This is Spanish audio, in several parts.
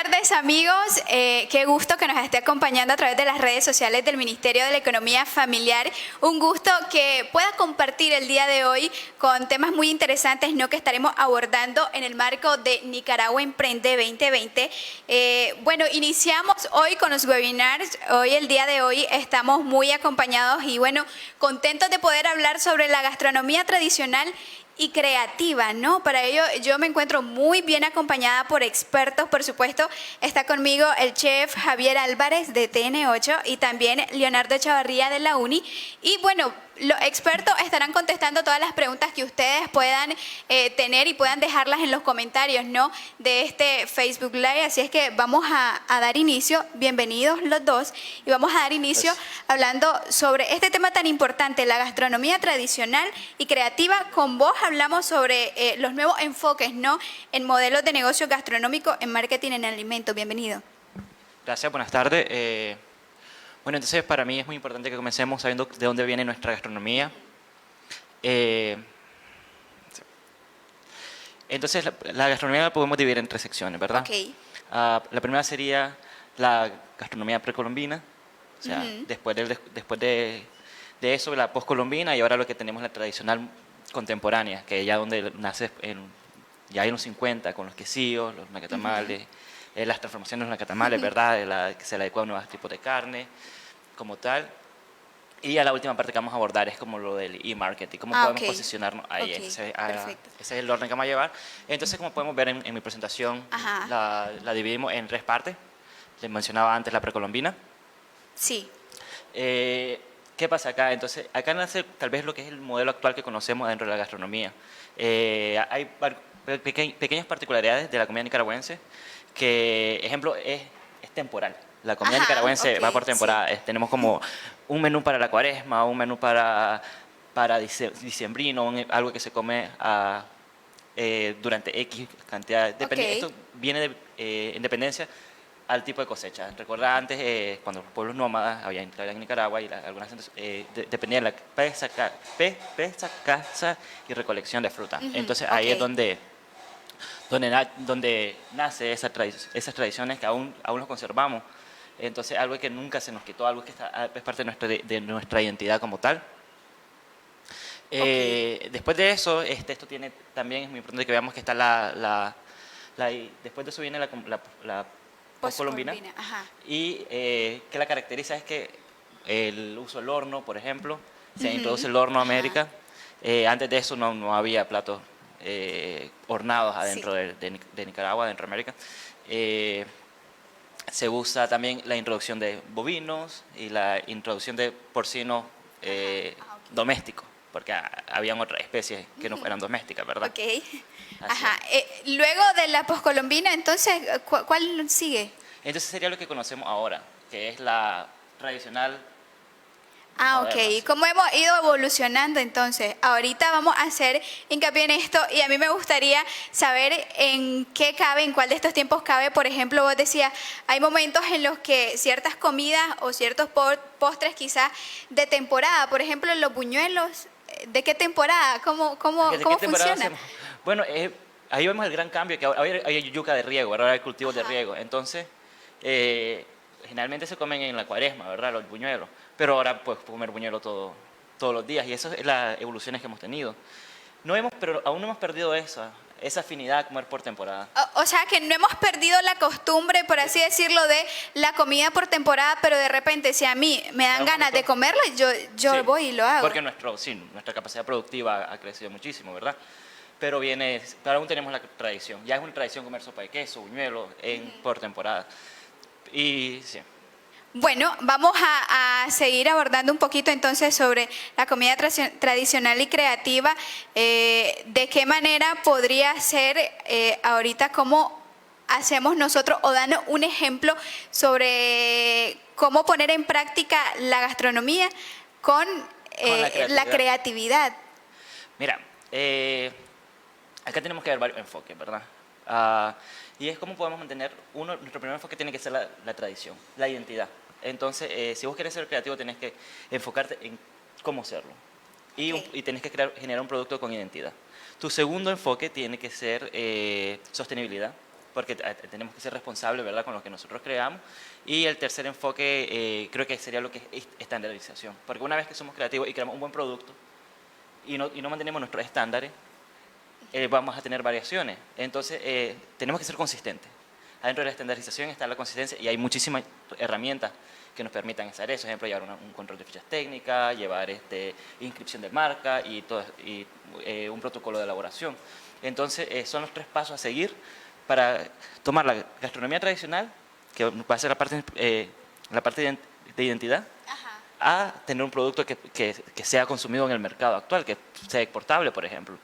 tardes, amigos. Qué gusto que nos esté acompañando a través de las redes sociales del Ministerio de la Economía Familiar. Un gusto que pueda compartir el día de hoy con temas muy interesantes, ¿no?, que estaremos abordando en el marco de Nicaragua Emprende 2020. Bueno, iniciamos hoy con los webinars. Hoy, el día de hoy, estamos muy acompañados y, bueno, contentos de poder hablar sobre la gastronomía tradicional y creativa, ¿no? Para ello yo me encuentro muy bien acompañada por expertos, por supuesto. Está conmigo el chef Javier Álvarez de TN8 y también Leonardo Chavarría de la UNI. Y bueno, los expertos estarán contestando todas las preguntas que ustedes puedan tener y puedan dejarlas en los comentarios, ¿no?, de este Facebook Live. Así es que vamos a dar inicio. Bienvenidos los dos. Y vamos a dar inicio hablando sobre este tema tan importante, la gastronomía tradicional y creativa. Con vos hablamos sobre los nuevos enfoques, ¿no?, en modelos de negocio gastronómico, en marketing, en alimentos. Bienvenido. Gracias, buenas tardes. Bueno, entonces para mí es muy importante que comencemos sabiendo de dónde viene nuestra gastronomía. Entonces la gastronomía la podemos dividir en tres secciones, ¿verdad? Ok. La primera sería la gastronomía precolombina, o sea, después de eso la poscolombina, y ahora lo que tenemos es la tradicional contemporánea, que ya donde nace ya en los 50 con los quesillos, los nacatamales, las transformaciones de los nacatamales, ¿verdad? Que se le adecuan nuevos tipos de carne, como tal. Y a la última parte que vamos a abordar es como lo del e-marketing, cómo podemos posicionarnos ahí. Ese es el orden que vamos a llevar. Entonces, como podemos ver en mi presentación, la dividimos en tres partes. Les mencionaba antes la precolombina. Sí. ¿Qué pasa acá? Entonces, acá nace tal vez lo que es el modelo actual que conocemos dentro de la gastronomía. Hay pequeñas particularidades de la comida nicaragüense que, ejemplo, es temporal. La comida nicaragüense va por temporada. Sí. Tenemos como un menú para la cuaresma, un menú para diciembrino, algo que se come durante X cantidad. Esto viene en dependencia al tipo de cosecha. Recuerda antes, cuando los pueblos nómadas habían entrado en Nicaragua y algunas dependía de la pesca, caza y recolección de fruta. Entonces ahí es donde nace esas tradiciones que aún los conservamos. Entonces algo que nunca se nos quitó, algo que es parte de nuestra identidad como tal. Después de eso, esto tiene también, es muy importante que veamos que está después de eso viene la poscolombina, y que la caracteriza es que el uso del horno, por ejemplo, se introduce el horno a América. Antes de eso no había platos hornados adentro de Nicaragua, dentro de América. Se usa también la introducción de bovinos y la introducción de porcinos domésticos, porque habían otras especies que no eran domésticas, ¿verdad? Luego de la poscolombina, entonces, ¿cuál sigue? Entonces sería lo que conocemos ahora, que es la tradicional. ¿Cómo hemos ido evolucionando entonces? Ahorita vamos a hacer hincapié en esto y a mí me gustaría saber en qué cabe, en cuál de estos tiempos cabe. Por ejemplo, vos decías, hay momentos en los que ciertas comidas o ciertos postres quizás de temporada, por ejemplo, los buñuelos, ¿de qué temporada? ¿Cómo funciona? Bueno, ahí vemos el gran cambio, que ahora hay yuca de riego, ahora hay cultivos de riego. Entonces, generalmente se comen en la cuaresma, ¿verdad?, los buñuelos. Pero ahora puedes comer buñuelo todos los días, y eso es las evoluciones que hemos tenido. Pero aún no hemos perdido esa afinidad a comer por temporada. O sea, que no hemos perdido la costumbre, por así decirlo, de la comida por temporada, pero de repente, si a mí me dan ganas de comerlo, yo voy y lo hago. Porque nuestra capacidad productiva ha crecido muchísimo, ¿verdad? Pero aún tenemos la tradición. Ya es una tradición comer sopa de queso, buñuelo, por temporada. Y sí. Bueno, vamos a seguir abordando un poquito entonces sobre la comida tradicional y creativa. ¿De qué manera podría ser ahorita cómo hacemos nosotros, o danos un ejemplo sobre cómo poner en práctica la gastronomía con la creatividad? Mira, acá tenemos que ver varios enfoques, ¿verdad? Y es cómo podemos mantener, nuestro primer enfoque tiene que ser la tradición, la identidad. Entonces, si vos querés ser creativo, tenés que enfocarte en cómo serlo. Y tenés que generar un producto con identidad. Tu segundo enfoque tiene que ser sostenibilidad. porque tenemos que ser responsables, ¿verdad?, con lo que nosotros creamos. Y el tercer enfoque creo que sería lo que es estandarización, porque una vez que somos creativos y creamos un buen producto y no mantenemos nuestros estándares, vamos a tener variaciones. Entonces, tenemos que ser consistentes. Adentro de la estandarización está la consistencia y hay muchísimas herramientas que nos permitan hacer eso. Por ejemplo, llevar un control de fichas técnicas, llevar inscripción de marca y un protocolo de elaboración. Entonces, son los 3 pasos a seguir para tomar la gastronomía tradicional, que va a ser la parte de identidad, a tener un producto que sea consumido en el mercado actual, que sea exportable, por ejemplo.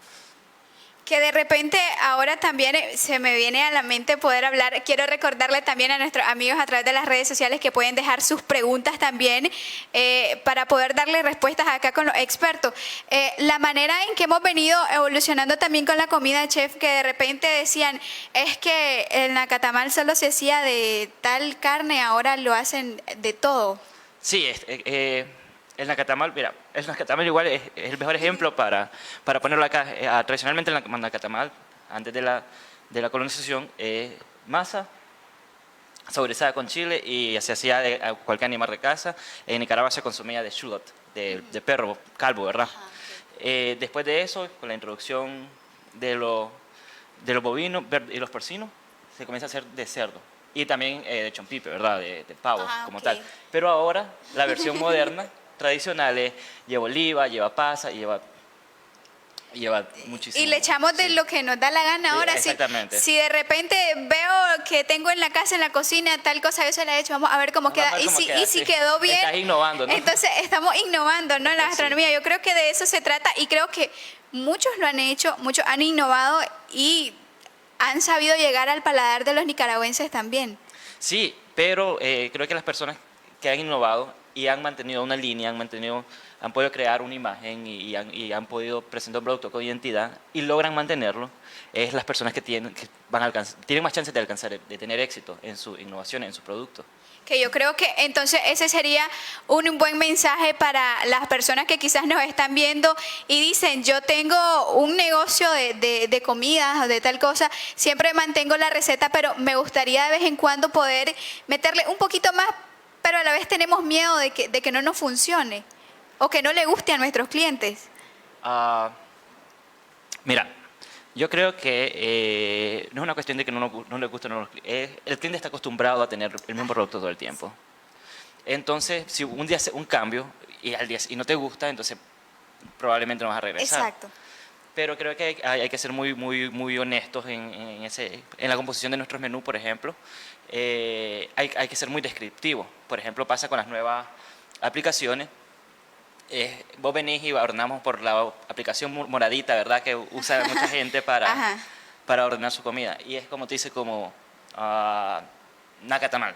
Que de repente ahora también se me viene a la mente poder hablar. Quiero recordarle también a nuestros amigos a través de las redes sociales que pueden dejar sus preguntas también para poder darle respuestas acá con los expertos. La manera en que hemos venido evolucionando también con la comida, chef, que de repente decían, es que el nacatamal solo se hacía de tal carne, ahora lo hacen de todo. Sí, el nacatamal, mira, el nacatamal igual es el mejor ejemplo para ponerlo acá. Tradicionalmente el nacatamal, antes de la colonización, masa saborizada con chile y se hacía de cualquier animal de casa. En Nicaragua se consumía de shulot, de perro, calvo, ¿verdad? Después de eso, con la introducción de los bovinos y los porcinos, se comienza a hacer de cerdo. Y también de chompipe, ¿verdad? De pavos como tal. Pero ahora, la versión moderna, tradicional, lleva oliva, lleva pasa, lleva muchísimo. Y le echamos de lo que nos da la gana ahora. Exactamente. Si de repente veo que tengo en la casa, en la cocina, tal cosa, yo se la he hecho, vamos a ver cómo queda. Y si quedó bien. Estás innovando, ¿no? Entonces estamos innovando, ¿no? En la gastronomía. Yo creo que de eso se trata y creo que muchos lo han hecho, muchos han innovado y han sabido llegar al paladar de los nicaragüenses también. Sí, pero creo que las personas que han innovado y han mantenido una línea, han podido crear una imagen y han podido presentar un producto con identidad y logran mantenerlo, es las personas que tienen más chances de alcanzar, de tener éxito en su innovación, en su producto. Que yo creo que entonces ese sería un buen mensaje para las personas que quizás nos están viendo y dicen, yo tengo un negocio de comidas o de tal cosa, siempre mantengo la receta, pero me gustaría de vez en cuando poder meterle un poquito más, pero a la vez tenemos miedo de que no nos funcione o que no le guste a nuestros clientes. Mira, yo creo que no es una cuestión de que no le guste o no. El cliente está acostumbrado a tener el mismo producto todo el tiempo. Entonces, si un día hace un cambio y no te gusta, entonces probablemente no vas a regresar. Exacto. Pero creo que hay que ser muy honestos en la composición de nuestros menús, por ejemplo. Hay que ser muy descriptivos. Por ejemplo, pasa con las nuevas aplicaciones. Vos venís y ordenamos por la aplicación moradita, ¿verdad? Que usa mucha gente para ordenar su comida. Y es como te dice, como nacatamal.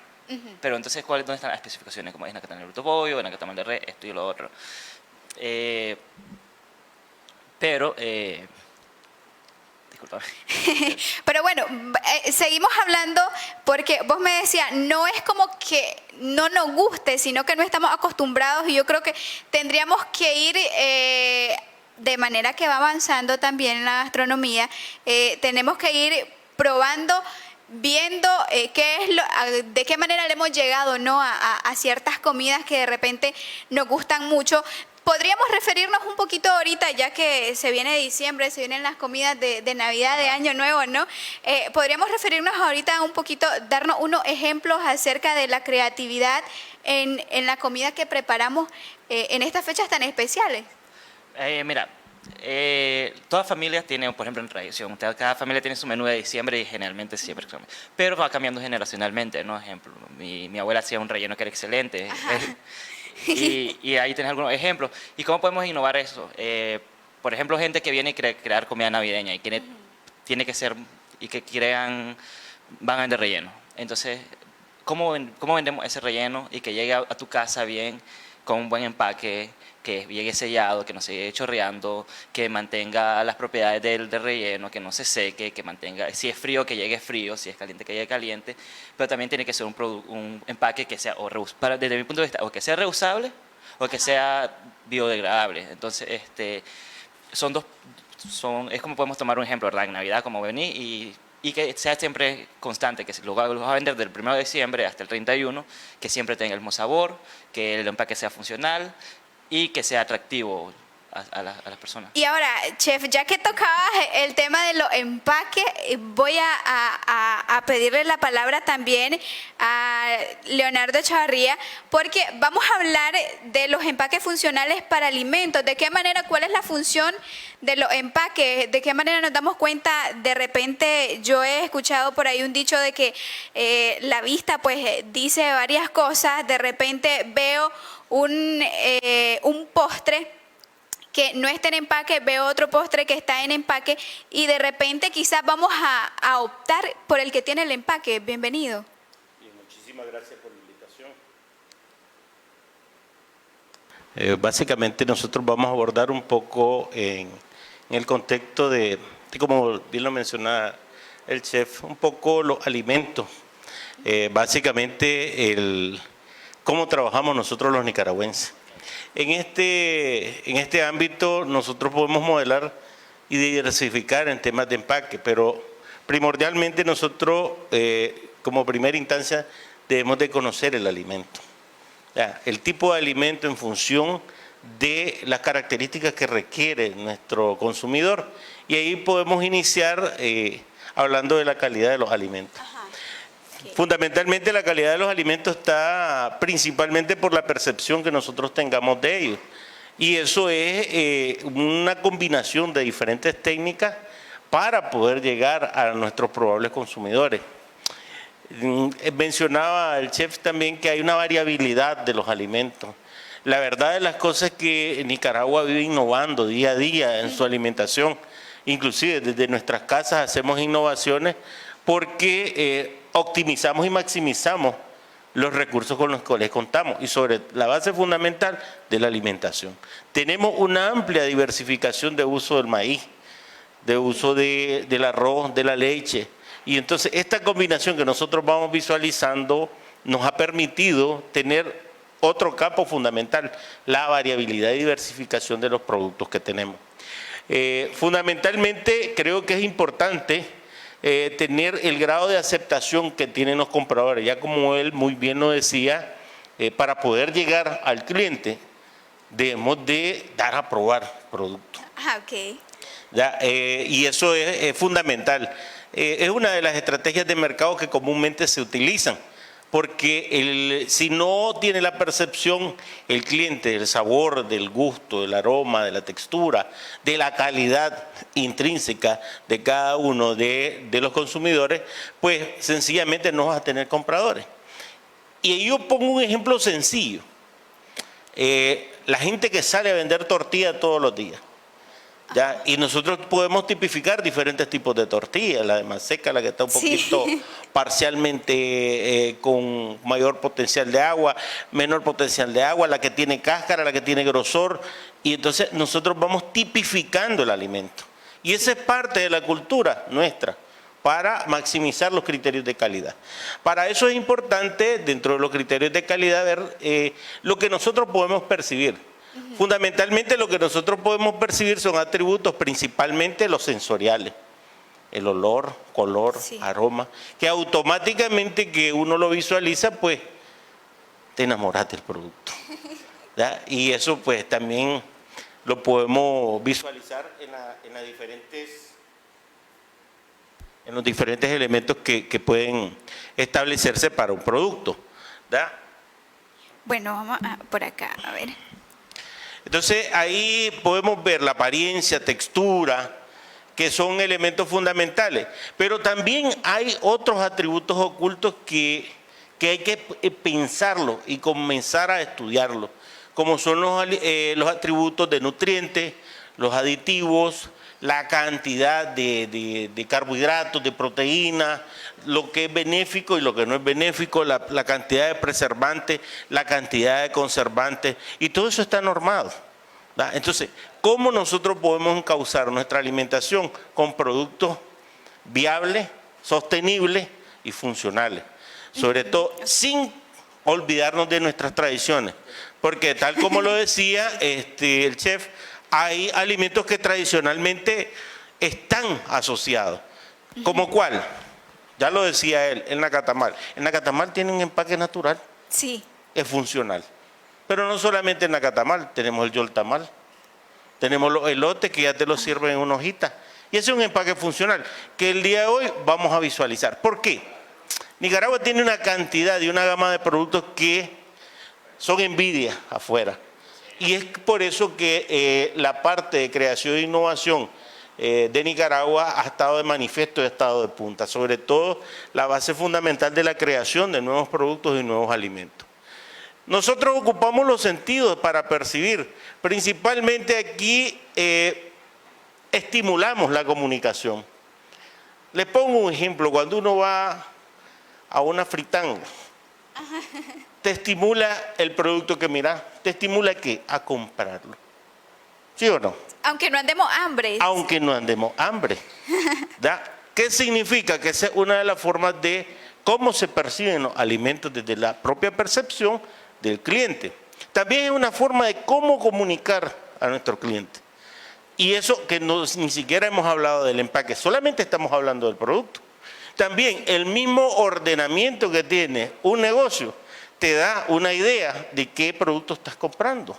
Pero entonces, ¿dónde están las especificaciones? Como es nacatamal de bruto pollo, nacatamal de res, esto y lo otro. Disculpame. Pero bueno, seguimos hablando porque vos me decías, no es como que no nos guste, sino que no estamos acostumbrados y yo creo que tendríamos que ir de manera que va avanzando también la gastronomía, tenemos que ir probando, viendo de qué manera le hemos llegado, ¿no? a ciertas comidas que de repente nos gustan mucho. Podríamos referirnos un poquito ahorita, ya que se viene diciembre, se vienen las comidas de Navidad, de Año Nuevo, ¿no? Podríamos referirnos ahorita un poquito, darnos unos ejemplos acerca de la creatividad en la comida que preparamos en estas fechas tan especiales. Mira, todas familias tienen, por ejemplo, en tradición, cada familia tiene su menú de diciembre y generalmente siempre, pero va cambiando generacionalmente, ¿no? Ejemplo, mi abuela hacía un relleno que era excelente. Y ahí tenés algunos ejemplos. ¿Y cómo podemos innovar eso? Por ejemplo, gente que viene a crear comida navideña y tiene que ser, y que crean van de relleno. Entonces, ¿cómo vendemos ese relleno y que llegue a tu casa bien, con un buen empaque, que llegue sellado, que no se llegue chorreando, que mantenga las propiedades del relleno, que no se seque, que mantenga, si es frío, que llegue frío, si es caliente, que llegue caliente, pero también tiene que ser un empaque que sea, desde mi punto de vista, o que sea reusable o que sea biodegradable. Entonces, es como podemos tomar un ejemplo, ¿verdad? En Navidad, como venís y y que sea siempre constante, que si lo vas a vender del 1 de diciembre hasta el 31, que siempre tenga el mismo sabor, que el empaque sea funcional y que sea atractivo a las personas. Y ahora, chef, ya que tocabas el tema de los empaques, voy a pedirle la palabra también a Leonardo Chavarría, porque vamos a hablar de los empaques funcionales para alimentos. ¿De qué manera, cuál es la función de los empaques? ¿De qué manera nos damos cuenta? De repente yo he escuchado por ahí un dicho de que la vista pues dice varias cosas. De repente veo un postre que no está en empaque, veo otro postre que está en empaque y de repente quizás vamos a optar por el que tiene el empaque. Bienvenido. Y muchísimas gracias por la invitación. Básicamente nosotros vamos a abordar un poco en el contexto de, como bien lo mencionaba el chef, un poco los alimentos. Básicamente cómo trabajamos nosotros los nicaragüenses. En este ámbito nosotros podemos modelar y diversificar en temas de empaque, pero primordialmente nosotros como primera instancia debemos de conocer el alimento. El tipo de alimento en función de las características que requiere nuestro consumidor y ahí podemos iniciar hablando de la calidad de los alimentos. Fundamentalmente la calidad de los alimentos está principalmente por la percepción que nosotros tengamos de ellos. Y eso es una combinación de diferentes técnicas para poder llegar a nuestros probables consumidores. Mencionaba el chef también que hay una variabilidad de los alimentos. La verdad de las cosas es que Nicaragua vive innovando día a día en su alimentación. Inclusive desde nuestras casas hacemos innovaciones porque optimizamos y maximizamos los recursos con los cuales contamos y sobre la base fundamental de la alimentación. Tenemos una amplia diversificación de uso del maíz, de uso del arroz, de la leche y entonces esta combinación que nosotros vamos visualizando nos ha permitido tener otro campo fundamental, la variabilidad y diversificación de los productos que tenemos. Fundamentalmente creo que es importante tener el grado de aceptación que tienen los compradores, ya como él muy bien lo decía, para poder llegar al cliente debemos de dar a probar productos. Ok. Y eso es fundamental. Es una de las estrategias de mercado que comúnmente se utilizan, porque si no tiene la percepción el cliente del sabor, del gusto, del aroma, de la textura, de la calidad intrínseca de cada uno de los consumidores, pues sencillamente no vas a tener compradores. Y yo pongo un ejemplo sencillo. La gente que sale a vender tortillas todos los días. Y nosotros podemos tipificar diferentes tipos de tortillas, la de más seca, la que está un poquito parcialmente con mayor potencial de agua, menor potencial de agua, la que tiene cáscara, la que tiene grosor, y entonces nosotros vamos tipificando el alimento. Y esa es parte de la cultura nuestra, para maximizar los criterios de calidad. Para eso es importante, dentro de los criterios de calidad, ver lo que nosotros podemos percibir. Fundamentalmente lo que nosotros podemos percibir son atributos principalmente los sensoriales, el olor, color, aroma, que automáticamente que uno lo visualiza, pues te enamoras del producto. Y eso pues también lo podemos visualizar en los diferentes elementos que pueden establecerse para un producto. Bueno, vamos por acá, a ver. Entonces ahí podemos ver la apariencia, textura, que son elementos fundamentales. Pero también hay otros atributos ocultos que hay que pensarlo y comenzar a estudiarlo, como son los atributos de nutrientes, los aditivos, la cantidad de carbohidratos, de proteínas, lo que es benéfico y lo que no es benéfico, la cantidad de preservantes, la cantidad de conservantes, y todo eso está normado. Entonces, ¿cómo nosotros podemos encauzar nuestra alimentación con productos viables, sostenibles y funcionales? Sobre todo, sin olvidarnos de nuestras tradiciones, porque tal como lo decía el chef, hay alimentos que tradicionalmente están asociados. ¿Como cuál? Ya lo decía él, el nacatamal. El nacatamal tiene un empaque natural, Sí. es funcional. Pero no solamente el nacatamal, tenemos el yoltamal, tenemos los elotes que ya te los sirven en una hojita. Y ese es un empaque funcional que el día de hoy vamos a visualizar. ¿Por qué? Nicaragua tiene una cantidad y una gama de productos que son envidia afuera. Y es por eso que la parte de creación e innovación de Nicaragua ha estado de manifiesto y ha estado de punta, sobre todo la base fundamental de la creación de nuevos productos y nuevos alimentos. Nosotros ocupamos los sentidos para percibir, principalmente aquí estimulamos la comunicación. Les pongo un ejemplo, cuando uno va a una fritanga, te estimula el producto que miras, te estimula ¿a qué? A comprarlo. ¿Sí o no? Aunque no andemos hambre. Aunque no andemos hambre. ¿Da? ¿Qué significa? Que esa es una de las formas de cómo se perciben los alimentos desde la propia percepción del cliente. También es una forma de cómo comunicar a nuestro cliente. Y eso que ni siquiera hemos hablado del empaque, solamente estamos hablando del producto. También el mismo ordenamiento que tiene un negocio te da una idea de qué producto estás comprando.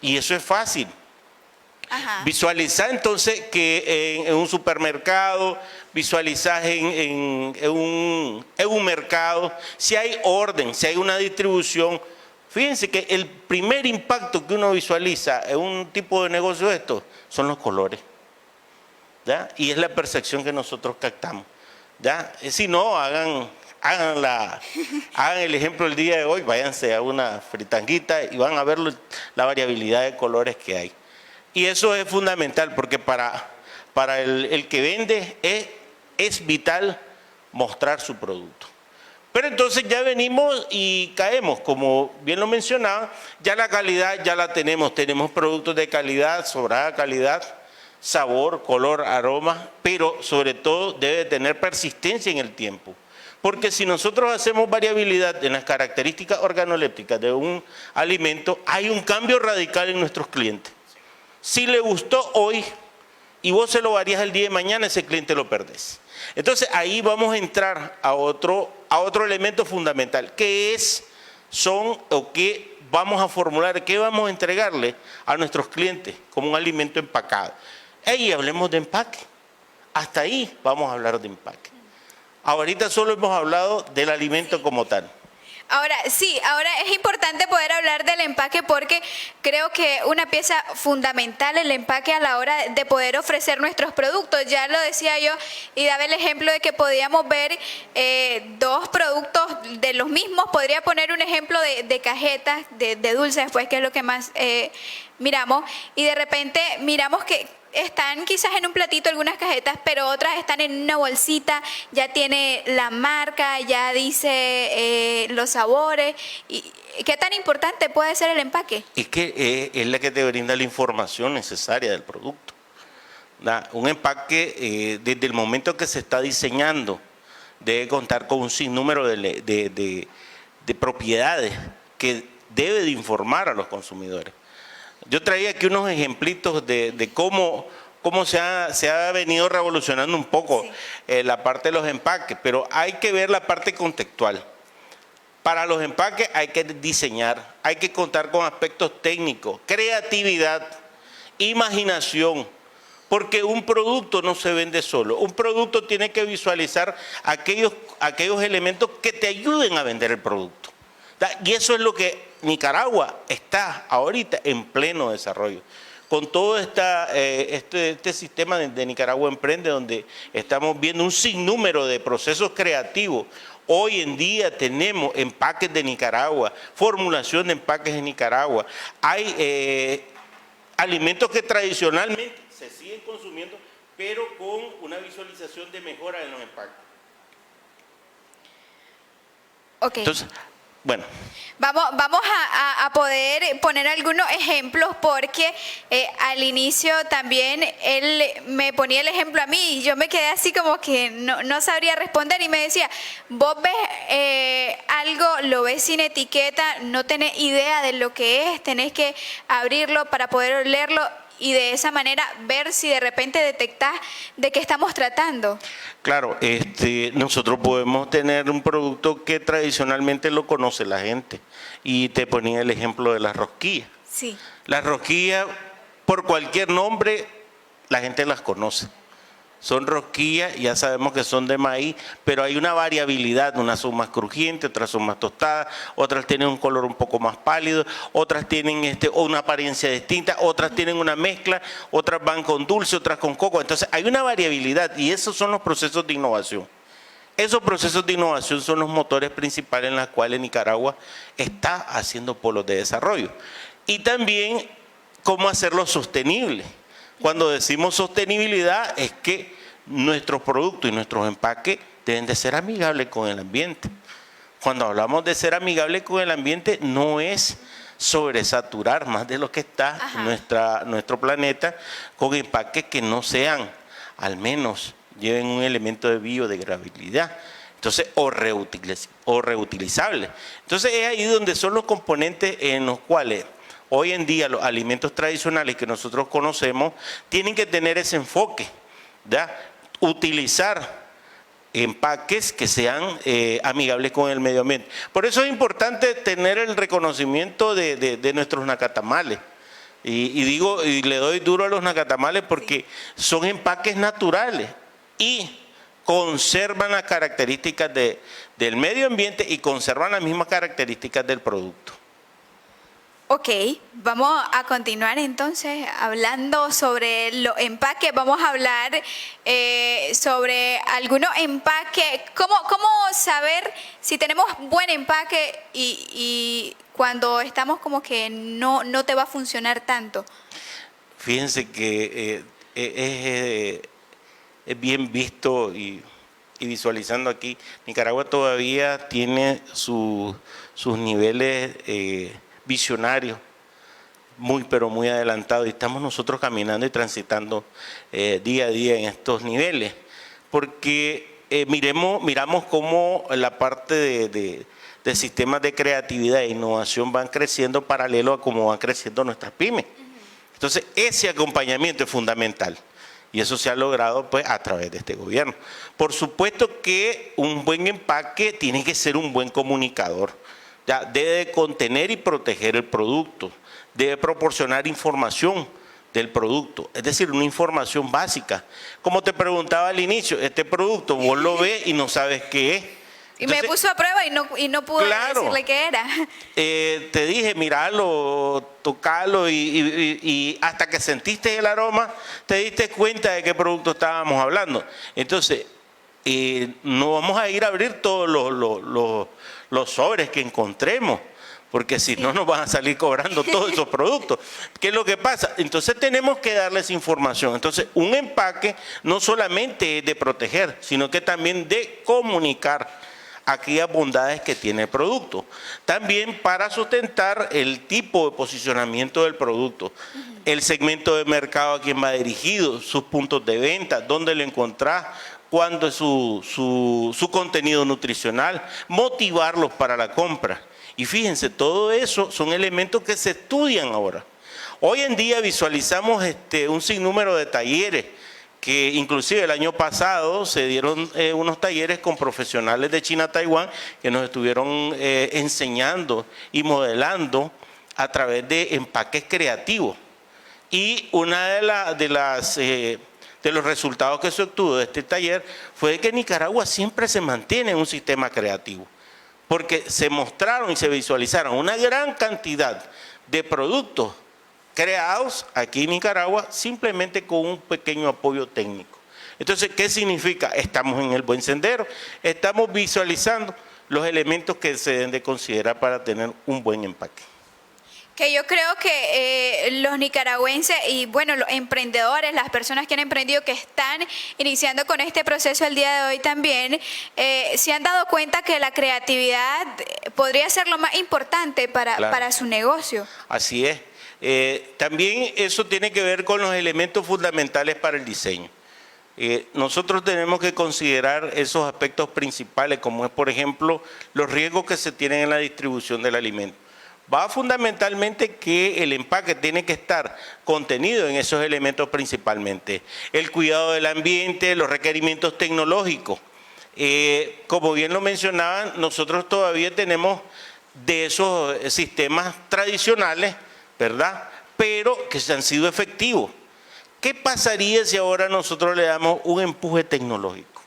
Y eso es fácil. Ajá. Visualizar entonces que en un supermercado, visualizar en un mercado, si hay orden, si hay una distribución. Fíjense que el primer impacto que uno visualiza en un tipo de negocio de esto son los colores, ¿ya? Y es la percepción que nosotros captamos, ¿ya? Si no, hagan el ejemplo el día de hoy, váyanse a una fritanguita y van a ver la variabilidad de colores que hay. Y eso es fundamental porque para el que vende es vital mostrar su producto. Pero entonces ya venimos y caemos, como bien lo mencionaba, ya la calidad ya la tenemos productos de calidad, sobrada calidad, sabor, color, aroma, pero sobre todo debe tener persistencia en el tiempo. Porque si nosotros hacemos variabilidad en las características organolépticas de un alimento, hay un cambio radical en nuestros clientes. Si le gustó hoy y vos se lo varías el día de mañana, ese cliente lo perdés. Entonces ahí vamos a entrar a otro elemento fundamental, que vamos a formular, qué vamos a entregarle a nuestros clientes como un alimento empacado. Y hablemos de empaque. Hasta ahí vamos a hablar de empaque. Ahorita solo hemos hablado del alimento como tal. Ahora es importante poder hablar del empaque porque creo que una pieza fundamental el empaque a la hora de poder ofrecer nuestros productos. Ya lo decía yo y daba el ejemplo de que podíamos ver dos productos de los mismos. Podría poner un ejemplo de cajetas de dulces, pues, que es lo que más miramos. Y de repente miramos que están quizás en un platito algunas cajetas, pero otras están en una bolsita, ya tiene la marca, ya dice los sabores. ¿Y qué tan importante puede ser el empaque? Es que es la que te brinda la información necesaria del producto. Un empaque, desde el momento que se está diseñando, debe contar con un sinnúmero de propiedades que debe de informar a los consumidores. Yo traía aquí unos ejemplitos de cómo se ha venido revolucionando un poco la parte de los empaques, pero hay que ver la parte contextual. Para los empaques hay que diseñar, hay que contar con aspectos técnicos, creatividad, imaginación, porque un producto no se vende solo. Un producto tiene que visualizar aquellos elementos que te ayuden a vender el producto. Y eso es lo que Nicaragua está ahorita en pleno desarrollo. Con todo este sistema de Nicaragua Emprende, donde estamos viendo un sinnúmero de procesos creativos. Hoy en día tenemos empaques de Nicaragua, formulación de empaques en Nicaragua. Hay alimentos que tradicionalmente se siguen consumiendo, pero con una visualización de mejora en los empaques. Ok. Entonces, bueno. Vamos a poder poner algunos ejemplos porque al inicio también él me ponía el ejemplo a mí y yo me quedé así como que no sabría responder y me decía, vos ves algo, lo ves sin etiqueta, no tenés idea de lo que es, tenés que abrirlo para poder olerlo y de esa manera ver si de repente detectas de qué estamos tratando. Claro, nosotros podemos tener un producto que tradicionalmente lo conoce la gente. Y te ponía el ejemplo de las rosquillas. Sí. Las rosquillas, por cualquier nombre, la gente las conoce. Son rosquillas, ya sabemos que son de maíz, pero hay una variabilidad. Unas son más crujientes, otras son más tostadas, otras tienen un color un poco más pálido, otras tienen una apariencia distinta, otras tienen una mezcla, otras van con dulce, otras con coco. Entonces hay una variabilidad y esos son los procesos de innovación. Esos procesos de innovación son los motores principales en los cuales Nicaragua está haciendo polos de desarrollo. Y también cómo hacerlo sostenible. Cuando decimos sostenibilidad es que nuestros productos y nuestros empaques deben de ser amigables con el ambiente. Cuando hablamos de ser amigables con el ambiente no es sobresaturar más de lo que está nuestro planeta con empaques que no sean, al menos lleven un elemento de biodegradabilidad. Entonces, o reutilizable. Entonces es ahí donde son los componentes en los cuales hoy en día los alimentos tradicionales que nosotros conocemos tienen que tener ese enfoque, ¿ya? Utilizar empaques que sean amigables con el medio ambiente. Por eso es importante tener el reconocimiento de nuestros nacatamales. Y le doy duro a los nacatamales porque son empaques naturales y conservan las características del medio ambiente y conservan las mismas características del producto. Ok, vamos a continuar entonces hablando sobre los empaques. Vamos a hablar sobre algunos empaques. ¿Cómo saber si tenemos buen empaque y cuando estamos como que no te va a funcionar tanto? Fíjense que es bien visto y visualizando aquí, Nicaragua todavía tiene sus niveles visionarios pero muy adelantados, y estamos nosotros caminando y transitando día a día en estos niveles, porque miramos cómo la parte de sistemas de creatividad e innovación van creciendo paralelo a cómo van creciendo nuestras pymes. Entonces ese acompañamiento es fundamental. Y eso se ha logrado pues a través de este gobierno. Por supuesto que un buen empaque tiene que ser un buen comunicador. Ya, debe contener y proteger el producto. Debe proporcionar información del producto. Es decir, una información básica. Como te preguntaba al inicio, este producto vos lo ves y no sabes qué es. Entonces, me puso a prueba y no pude decirle qué era. Te dije, míralo, tocalo y hasta que sentiste el aroma, te diste cuenta de qué producto estábamos hablando. Entonces, no vamos a ir a abrir todos los sobres que encontremos, porque si no nos van a salir cobrando todos esos productos. ¿Qué es lo que pasa? Entonces tenemos que darles información. Entonces, un empaque no solamente es de proteger, sino que también de comunicar aquellas bondades que tiene el producto. También para sustentar el tipo de posicionamiento del producto, el segmento de mercado a quien va dirigido, sus puntos de venta, dónde lo encontrás, cuándo es su contenido nutricional, motivarlos para la compra. Y fíjense, todo eso son elementos que se estudian ahora. Hoy en día visualizamos un sinnúmero de talleres, que inclusive el año pasado se dieron unos talleres con profesionales de China, Taiwán, que nos estuvieron enseñando y modelando a través de empaques creativos. Y una de los resultados que se obtuvo de este taller fue que Nicaragua siempre se mantiene en un sistema creativo, porque se mostraron y se visualizaron una gran cantidad de productos creados aquí en Nicaragua simplemente con un pequeño apoyo técnico. Entonces, ¿qué significa? Estamos en el buen sendero, estamos visualizando los elementos que se deben de considerar para tener un buen empaque. Que yo creo que los nicaragüenses y bueno, los emprendedores, las personas que han emprendido, que están iniciando con este proceso el día de hoy también, se han dado cuenta que la creatividad podría ser lo más importante para su negocio. Así es. También eso tiene que ver con los elementos fundamentales para el diseño. Nosotros tenemos que considerar esos aspectos principales, como es, por ejemplo, los riesgos que se tienen en la distribución del alimento. va fundamentalmente que el empaque tiene que estar contenido en esos elementos principalmente. El cuidado del ambiente, los requerimientos tecnológicos. Como bien lo mencionaban, nosotros todavía tenemos de esos sistemas tradicionales, ¿verdad? Pero que se han sido efectivos. ¿Qué pasaría si ahora nosotros le damos un empuje tecnológico?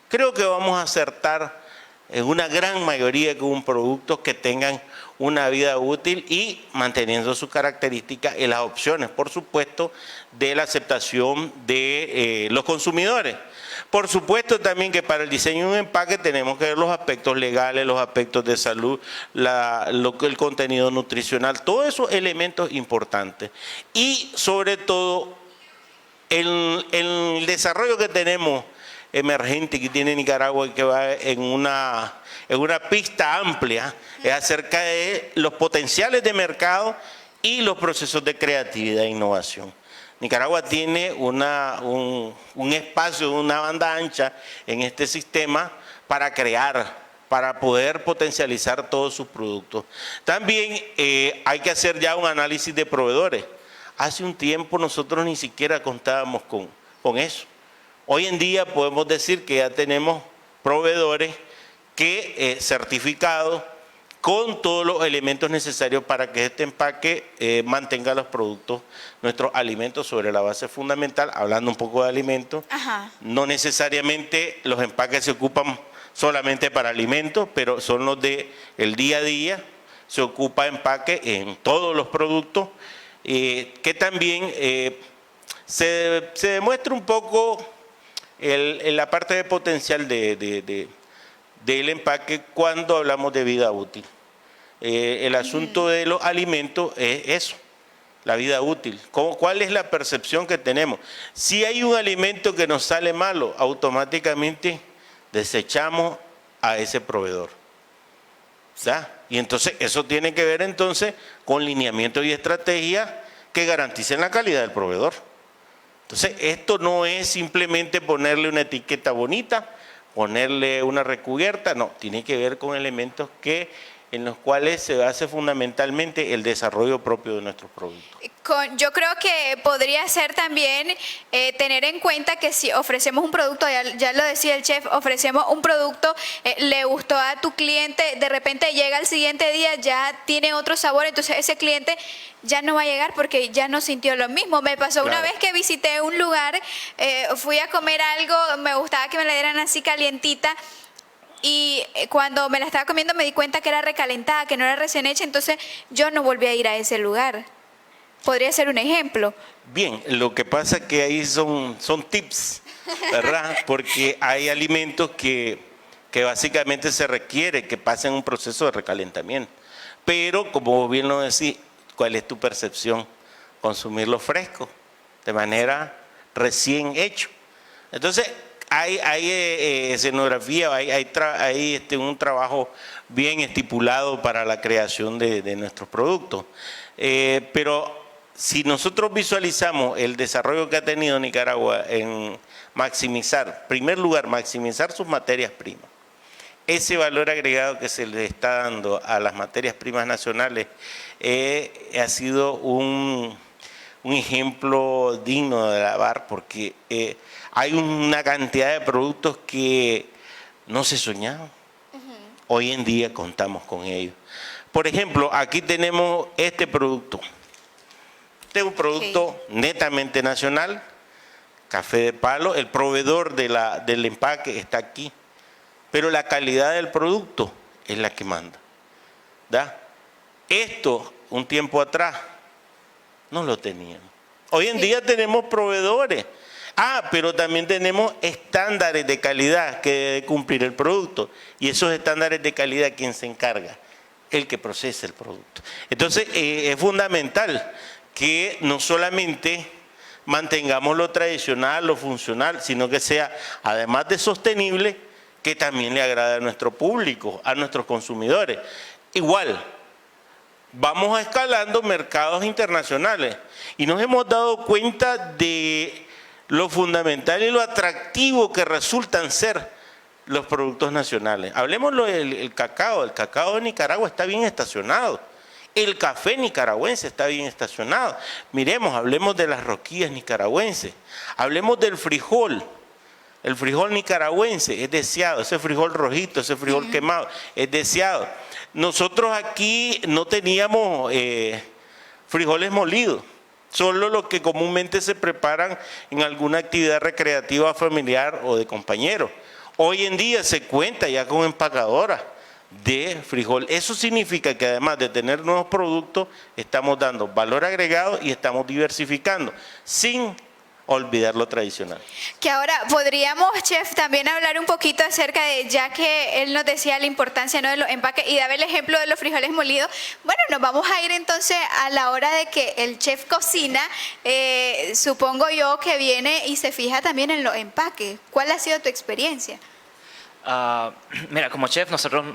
Creo que vamos a acertar en una gran mayoría con productos que tengan una vida útil y manteniendo sus características y las opciones, por supuesto, de la aceptación de los consumidores. Por supuesto también que para el diseño de un empaque tenemos que ver los aspectos legales, los aspectos de salud, el contenido nutricional, todos esos elementos importantes. Y sobre todo, el desarrollo que tenemos emergente que tiene Nicaragua y que va en una pista amplia es acerca de los potenciales de mercado y los procesos de creatividad e innovación. Nicaragua tiene un espacio, una banda ancha en este sistema para crear, para poder potencializar todos sus productos. También hay que hacer ya un análisis de proveedores. Hace un tiempo nosotros ni siquiera contábamos con eso. Hoy en día podemos decir que ya tenemos proveedores que certificados con todos los elementos necesarios para que este empaque mantenga los productos, nuestros alimentos sobre la base fundamental. Hablando un poco de alimentos, no necesariamente los empaques se ocupan solamente para alimentos, pero son los del día a día. Se ocupa empaque en todos los productos, que también se demuestra un poco la parte de potencial del empaque cuando hablamos de vida útil. El asunto de los alimentos es eso, la vida útil. ¿Cuál es la percepción que tenemos? Si hay un alimento que nos sale malo, automáticamente desechamos a ese proveedor, ¿sabes? Y entonces eso tiene que ver entonces con lineamientos y estrategias que garanticen la calidad del proveedor. Entonces esto no es simplemente ponerle una etiqueta bonita, ponerle una recubierta, no, tiene que ver con elementos en los cuales se basa fundamentalmente el desarrollo propio de nuestros productos. Yo creo que podría ser también tener en cuenta que si ofrecemos un producto, ya lo decía el chef, ofrecemos un producto, le gustó a tu cliente, de repente llega el siguiente día, ya tiene otro sabor, entonces ese cliente ya no va a llegar porque ya no sintió lo mismo. Me pasó una vez que visité un lugar, fui a comer algo, me gustaba que me la dieran así calientita, y cuando me la estaba comiendo me di cuenta que era recalentada, que no era recién hecha, entonces yo no volví a ir a ese lugar. Podría ser un ejemplo. Bien, lo que pasa es que ahí son tips, ¿verdad? Porque hay alimentos que básicamente se requiere que pasen un proceso de recalentamiento. Pero, como bien lo decís, ¿cuál es tu percepción? Consumirlo fresco, de manera recién hecho. Entonces, hay escenografía, hay un trabajo bien estipulado para la creación de nuestros productos. Pero si nosotros visualizamos el desarrollo que ha tenido Nicaragua en maximizar, en primer lugar, maximizar sus materias primas, ese valor agregado que se le está dando a las materias primas nacionales ha sido un ejemplo digno de alabar, porque hay una cantidad de productos que no se soñaban. Hoy en día contamos con ellos. Por ejemplo, aquí tenemos este producto. Este es un producto netamente nacional, café de palo. El proveedor del empaque está aquí, pero la calidad del producto es la que manda, ¿da? Esto, un tiempo atrás, no lo teníamos. Hoy en día tenemos proveedores. Pero también tenemos estándares de calidad que debe cumplir el producto. Y esos estándares de calidad, ¿quién se encarga? El que procesa el producto. Entonces, es fundamental que no solamente mantengamos lo tradicional, lo funcional, sino que sea, además de sostenible, que también le agrade a nuestro público, a nuestros consumidores. Igual, vamos escalando mercados internacionales y nos hemos dado cuenta de lo fundamental y lo atractivo que resultan ser los productos nacionales. Hablemos del cacao. El cacao de Nicaragua está bien estacionado. El café nicaragüense está bien estacionado. Miremos, hablemos de las rosquillas nicaragüenses. Hablemos del frijol. El frijol nicaragüense es deseado, ese frijol rojito, ese frijol quemado, es deseado. Nosotros aquí no teníamos frijoles molidos, solo los que comúnmente se preparan en alguna actividad recreativa familiar o de compañeros. Hoy en día se cuenta ya con empacadoras de frijol. Eso significa que además de tener nuevos productos, estamos dando valor agregado y estamos diversificando, sin olvidar lo tradicional. Que ahora podríamos, chef, también hablar un poquito acerca de, ya que él nos decía la importancia, ¿no?, de los empaques y daba el ejemplo de los frijoles molidos. Bueno, nos vamos a ir entonces a la hora de que el chef cocina, supongo yo que viene y se fija también en los empaques. ¿Cuál ha sido tu experiencia? Mira, como chef nosotros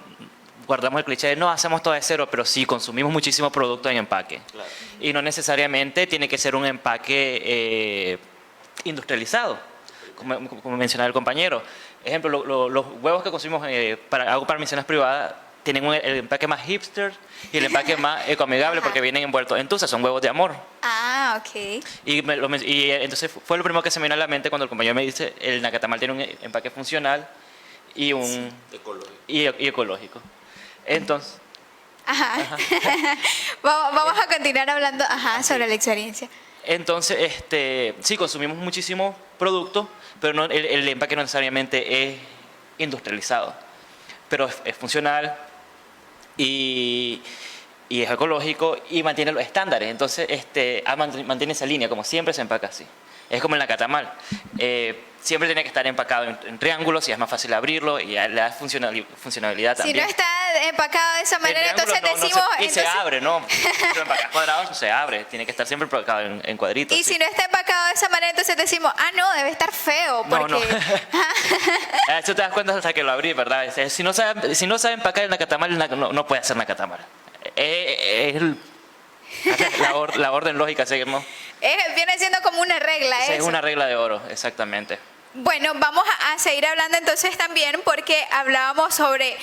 guardamos el cliché de no hacemos todo de cero, pero sí consumimos muchísimo producto en empaque. Claro. Y no necesariamente tiene que ser un empaque industrializado, como mencionaba el compañero. Ejemplo, los huevos que consumimos hago para misiones privadas tienen el empaque más hipster y el empaque más ecoamigable porque vienen envueltos en tusa, son huevos de amor. Ah, ok. Y entonces fue lo primero que se me vino a la mente cuando el compañero me dice el nacatamal tiene un empaque funcional y un ecológico. Entonces, ajá. Vamos a continuar hablando sobre la experiencia. Entonces, sí, consumimos muchísimo producto, pero no, el empaque no necesariamente es industrializado, pero es funcional y es ecológico y mantiene los estándares. Entonces, mantiene esa línea, como siempre se empaca así. Es como el nacatamal. Siempre tiene que estar empacado en triángulos y es más fácil abrirlo y le da funcionalidad también. Si no está empacado de esa manera, entonces decimos... Y se abre, ¿no? Si lo empacas cuadrado, se abre. Tiene que estar siempre empacado en cuadritos. Y si no está empacado de esa manera, entonces decimos, no, debe estar feo. Porque... No. Eso te das cuenta hasta que lo abrí, ¿verdad? Si no sabe empacar el nacatamal, no puede hacer nacatamal. Es la orden lógica a seguir, ¿no? Viene siendo como una regla. Sí, es una regla de oro, exactamente. Bueno, vamos a seguir hablando entonces también porque hablábamos sobre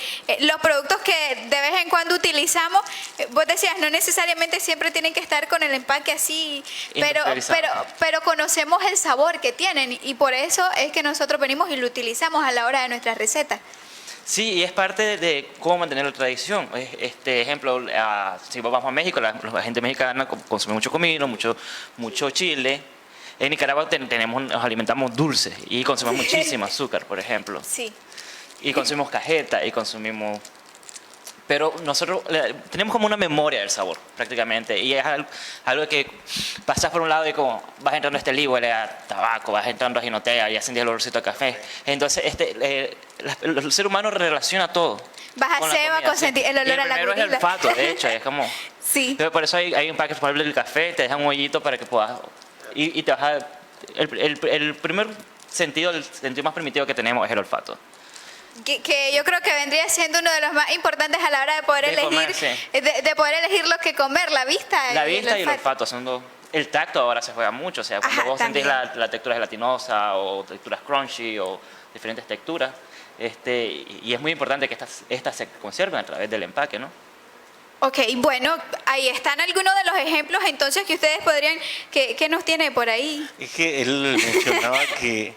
los productos que de vez en cuando utilizamos. Vos decías, no necesariamente siempre tienen que estar con el empaque así, pero conocemos el sabor que tienen y por eso es que nosotros venimos y lo utilizamos a la hora de nuestras recetas. Sí, y es parte de cómo mantener la tradición. Ejemplo, si vamos a México, la gente mexicana consume mucho comino, mucho chile. En Nicaragua nos alimentamos dulces y consumimos muchísimo azúcar, por ejemplo. Sí. Y consumimos cajeta y consumimos... Pero nosotros tenemos como una memoria del sabor, prácticamente. Y es algo que pasas por un lado y como vas entrando a este libro, huele a tabaco, vas entrando a ginotea y ya sentís el olorcito a café. Entonces, el ser humano relaciona todo. Vas a ceba con sentir el olor a la comida. El primero es el olfato, de hecho, es como... Sí. Pero por eso hay empaques, por ejemplo, del café, te dejan un hoyito para que puedas... Y te vas a... El primer sentido, el sentido más primitivo que tenemos es el olfato. Que yo creo que vendría siendo uno de los más importantes a la hora de poder de poder elegir lo que comer, la vista. La vista y el olfato. El tacto ahora se juega mucho, o sea, cuando vos sentís la textura gelatinosa o texturas crunchy o diferentes texturas, y es muy importante que estas se conserven a través del empaque, ¿no? Ok, bueno, ahí están algunos de los ejemplos entonces que ustedes podrían, ¿qué nos tiene por ahí? Es que él mencionaba que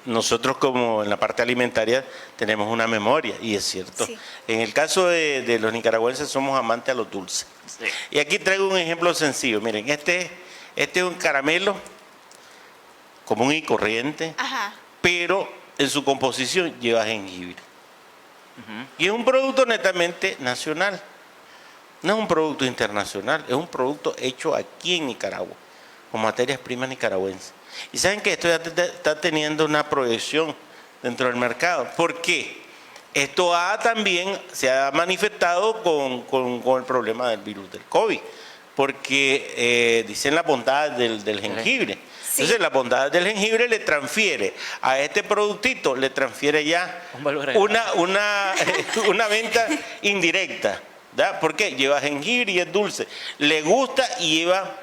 nosotros como en la parte alimentaria tenemos una memoria, y es cierto. Sí. En el caso de los nicaragüenses somos amantes a los dulces. Sí. Y aquí traigo un ejemplo sencillo. Miren, este es un caramelo común y corriente, pero en su composición lleva jengibre. Y es un producto netamente nacional. No es un producto internacional, es un producto hecho aquí en Nicaragua, con materias primas nicaragüenses. Y saben que esto ya está teniendo una proyección dentro del mercado. ¿Por qué? Esto también se ha manifestado con el problema del virus del COVID, porque dicen la bondad del jengibre. Sí. Entonces la bondad del jengibre le transfiere a este productito, le transfiere ya una venta indirecta. ¿verdad? ¿Por qué? Lleva jengibre y es dulce. Le gusta y lleva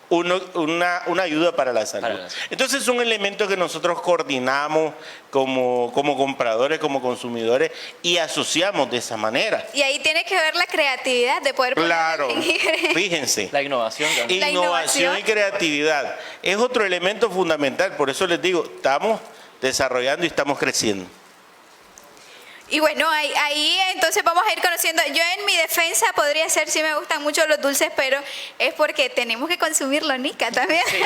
una ayuda para la salud. Entonces son elementos que nosotros coordinamos como compradores, como consumidores y asociamos de esa manera. Y ahí tiene que ver la creatividad de poder... Claro, fíjense. La innovación también. Innovación y creatividad es otro elemento fundamental, por eso les digo, estamos desarrollando y estamos creciendo. Y bueno, ahí entonces vamos a ir conociendo. Yo en mi defensa podría ser, sí me gustan mucho los dulces, pero es porque tenemos que consumirlo, Nica, también. Sí.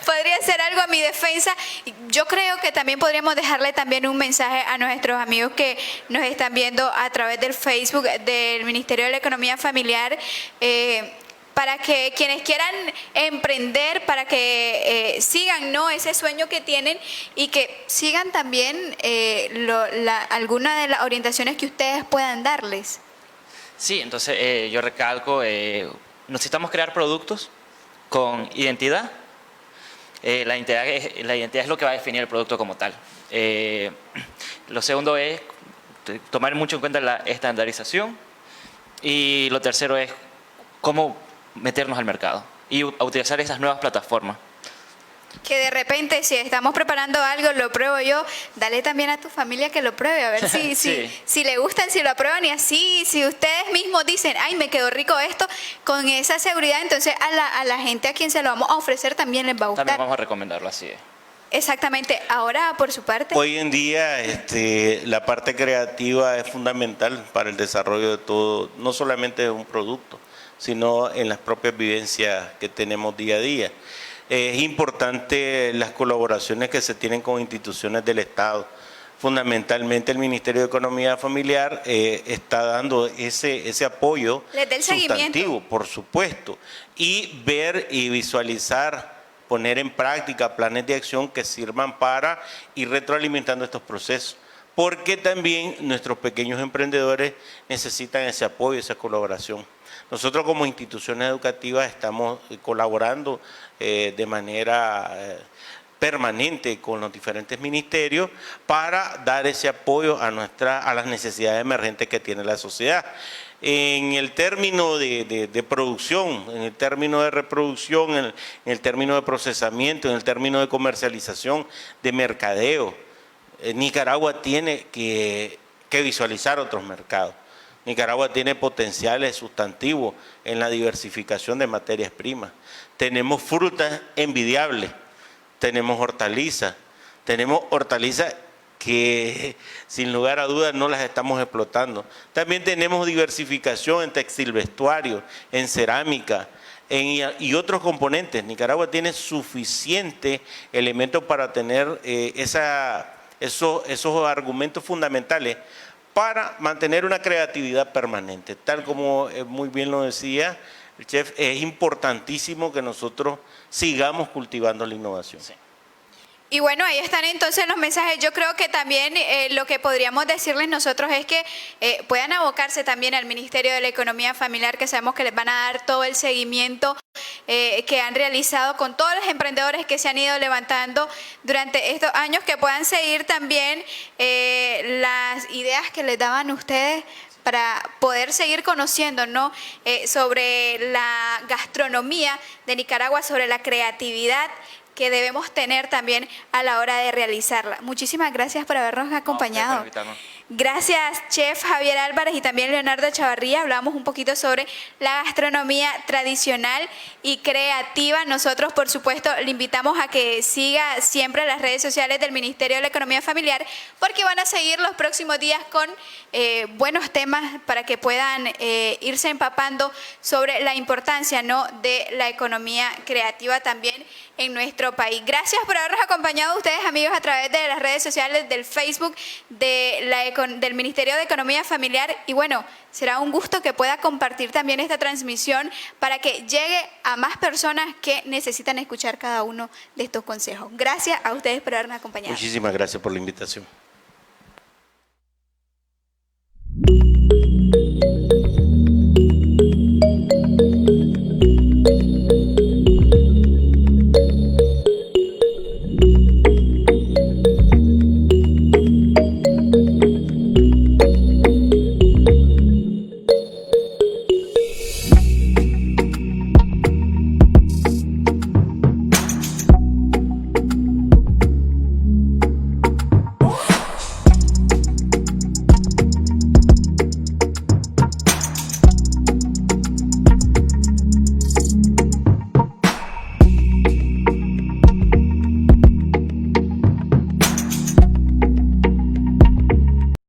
Podría ser algo a mi defensa. Yo creo que también podríamos dejarle también un mensaje a nuestros amigos que nos están viendo a través del Facebook del Ministerio de la Economía Familiar, para que quienes quieran emprender, para que sigan, ¿no?, ese sueño que tienen y que sigan también alguna de las orientaciones que ustedes puedan darles. Sí, entonces yo recalco, necesitamos crear productos con identidad. La identidad es lo que va a definir el producto como tal. Lo segundo es tomar mucho en cuenta la estandarización y lo tercero es cómo meternos al mercado y utilizar esas nuevas plataformas. Que de repente, si estamos preparando algo, lo pruebo yo, dale también a tu familia que lo pruebe, a ver si, sí. si le gustan, si lo aprueban, y así, si ustedes mismos dicen, ay, me quedó rico esto, con esa seguridad, entonces a la gente a quien se lo vamos a ofrecer también les va a gustar. También vamos a recomendarlo, así es. Exactamente. Ahora, por su parte. Hoy en día la parte creativa es fundamental para el desarrollo de todo, no solamente de un producto, sino en las propias vivencias que tenemos día a día. Es importante las colaboraciones que se tienen con instituciones del Estado. Fundamentalmente el Ministerio de Economía Familiar está dando ese apoyo sustantivo, por supuesto, y ver y visualizar, poner en práctica planes de acción que sirvan para ir retroalimentando estos procesos. Porque también nuestros pequeños emprendedores necesitan ese apoyo, esa colaboración. Nosotros como instituciones educativas estamos colaborando de manera permanente con los diferentes ministerios para dar ese apoyo a las necesidades emergentes que tiene la sociedad. En el término de producción, en el término de reproducción, en el término de procesamiento, en el término de comercialización, de mercadeo, Nicaragua tiene que visualizar otros mercados. Nicaragua tiene potenciales sustantivos en la diversificación de materias primas. Tenemos frutas envidiables, tenemos hortalizas que sin lugar a dudas no las estamos explotando. También tenemos diversificación en textil vestuario, en cerámica y otros componentes. Nicaragua tiene suficiente elementos para tener esos argumentos fundamentales para mantener una creatividad permanente. Tal como muy bien lo decía el chef, es importantísimo que nosotros sigamos cultivando la innovación. Sí. Y bueno, ahí están entonces los mensajes. Yo creo que también lo que podríamos decirles nosotros es que puedan abocarse también al Ministerio de la Economía Familiar, que sabemos que les van a dar todo el seguimiento que han realizado con todos los emprendedores que se han ido levantando durante estos años, que puedan seguir también las ideas que les daban ustedes para poder seguir conociendo, ¿no?, sobre la gastronomía de Nicaragua, sobre la creatividad que debemos tener también a la hora de realizarla. Muchísimas gracias por habernos acompañado. Gracias, chef Javier Álvarez y también Leonardo Chavarría. Hablamos un poquito sobre la gastronomía tradicional y creativa. Nosotros, por supuesto, le invitamos a que siga siempre las redes sociales del Ministerio de la Economía Familiar, porque van a seguir los próximos días con buenos temas para que puedan irse empapando sobre la importancia, ¿no?, de la economía creativa también en nuestro país. Gracias por habernos acompañado ustedes, amigos, a través de las redes sociales, del Facebook del Ministerio de Economía Familiar. Y bueno, será un gusto que pueda compartir también esta transmisión para que llegue a más personas que necesitan escuchar cada uno de estos consejos. Gracias a ustedes por habernos acompañado. Muchísimas gracias por la invitación.